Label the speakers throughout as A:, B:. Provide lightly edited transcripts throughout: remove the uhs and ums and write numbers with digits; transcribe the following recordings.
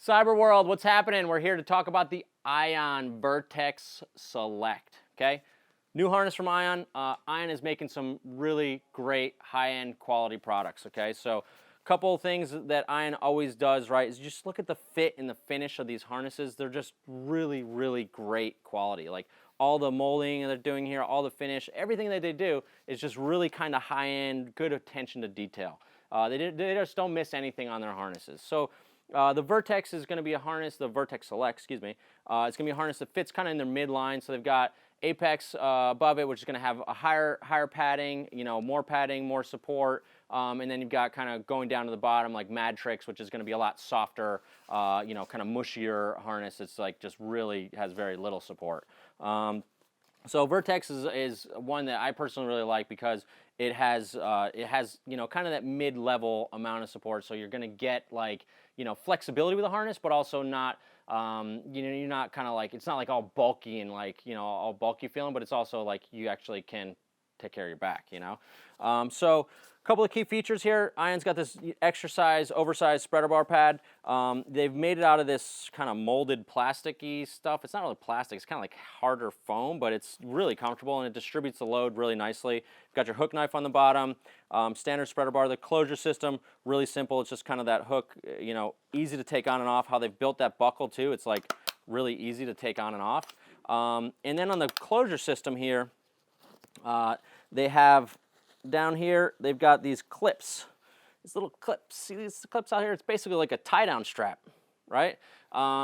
A: Cyber world, what's happening? We're here to talk about the Ion Vertex Select, okay? New harness from Ion. Ion is making some really great high-end quality products, okay? So a couple of things that Ion always does, right, is just look at the fit and the finish of these harnesses. They're just really, really great quality. Like all the molding they're doing here, all the finish, everything that they do is just really kind of high-end, good attention to detail. They just don't miss anything on their harnesses. So the Vertex is going to be a harness, the Vertex Select, excuse me. It's going to be a harness that fits kind of in their midline. So they've got Apex above it, which is going to have a higher padding, you know, more padding, more support. And then you've got kind of going down to the bottom like Matrix, which is going to be a lot softer, you know, kind of mushier harness. It's like just really has very little support. So Vertex is one that I personally really like because it has you know, kind of that mid-level amount of support. So you're going to get like, you know, flexibility with the harness, but also not you know, you're not kind of like, it's not like all bulky and like, you know, all bulky feeling, but it's also like you actually can take care of your back, you know. So a couple of key features here. Ion's got this extra size, oversized spreader bar pad. They've made it out of this kind of molded plasticky stuff. It's not really plastic, it's kind of like harder foam, but it's really comfortable and it distributes the load really nicely. You've got your hook knife on the bottom, standard spreader bar. The closure system, really simple. It's just kind of that hook, you know, easy to take on and off. How they've built that buckle too, it's like really easy to take on and off. And then on the closure system here, they have down here, they've got these clips, these little clips. See these clips out here? It's basically like a tie-down strap, right?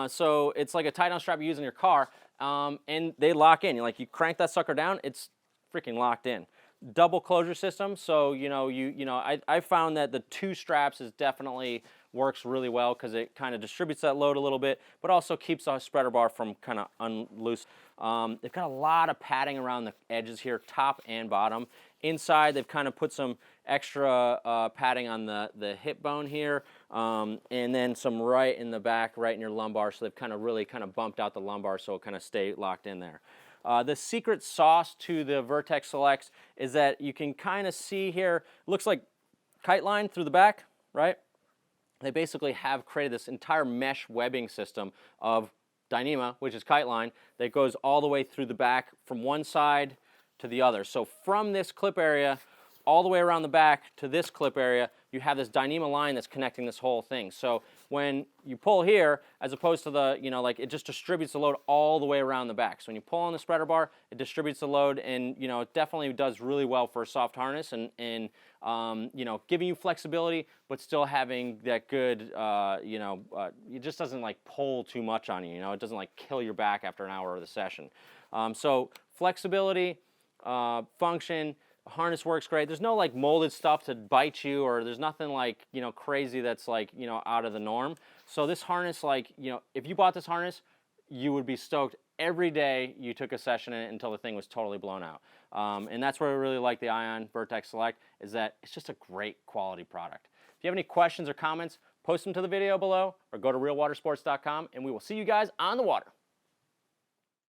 A: So it's like a tie-down strap you use in your car, and they lock in. You crank that sucker down, it's freaking locked in. Double closure system, so you know, I found that the two straps is definitely works really well because it kind of distributes that load a little bit, but also keeps the spreader bar from kind of unloose. They've got a lot of padding around the edges here, top and bottom. Inside, they've kind of put some extra padding on the hip bone here, and then some right in the back, right in your lumbar. So they've kind of really kind of bumped out the lumbar so it kind of stay locked in there. The secret sauce to the Vertex Selects is that you can kind of see here, looks like kite line through the back, right? They basically have created this entire mesh webbing system of Dyneema, which is kite line, that goes all the way through the back from one side to the other. So from this clip area all the way around the back to this clip area, you have this Dyneema line that's connecting this whole thing. So when you pull here, as opposed to the, you know, like it just distributes the load all the way around the back. So when you pull on the spreader bar, it distributes the load, and you know, it definitely does really well for a soft harness and you know, giving you flexibility, but still having that good, you know, it just doesn't like pull too much on you. You know, it doesn't like kill your back after an hour of the session. So flexibility, function. Harness works great. There's no like molded stuff to bite you, or there's nothing like, you know, crazy that's like, you know, out of the norm. So this harness, like, you know, if you bought this harness, you would be stoked every day you took a session in it until the thing was totally blown out. And that's where I really like the Ion Vertex Select, is that it's just a great quality product. If you have any questions or comments, post them to the video below or go to realwatersports.com, and we will see you guys on the water.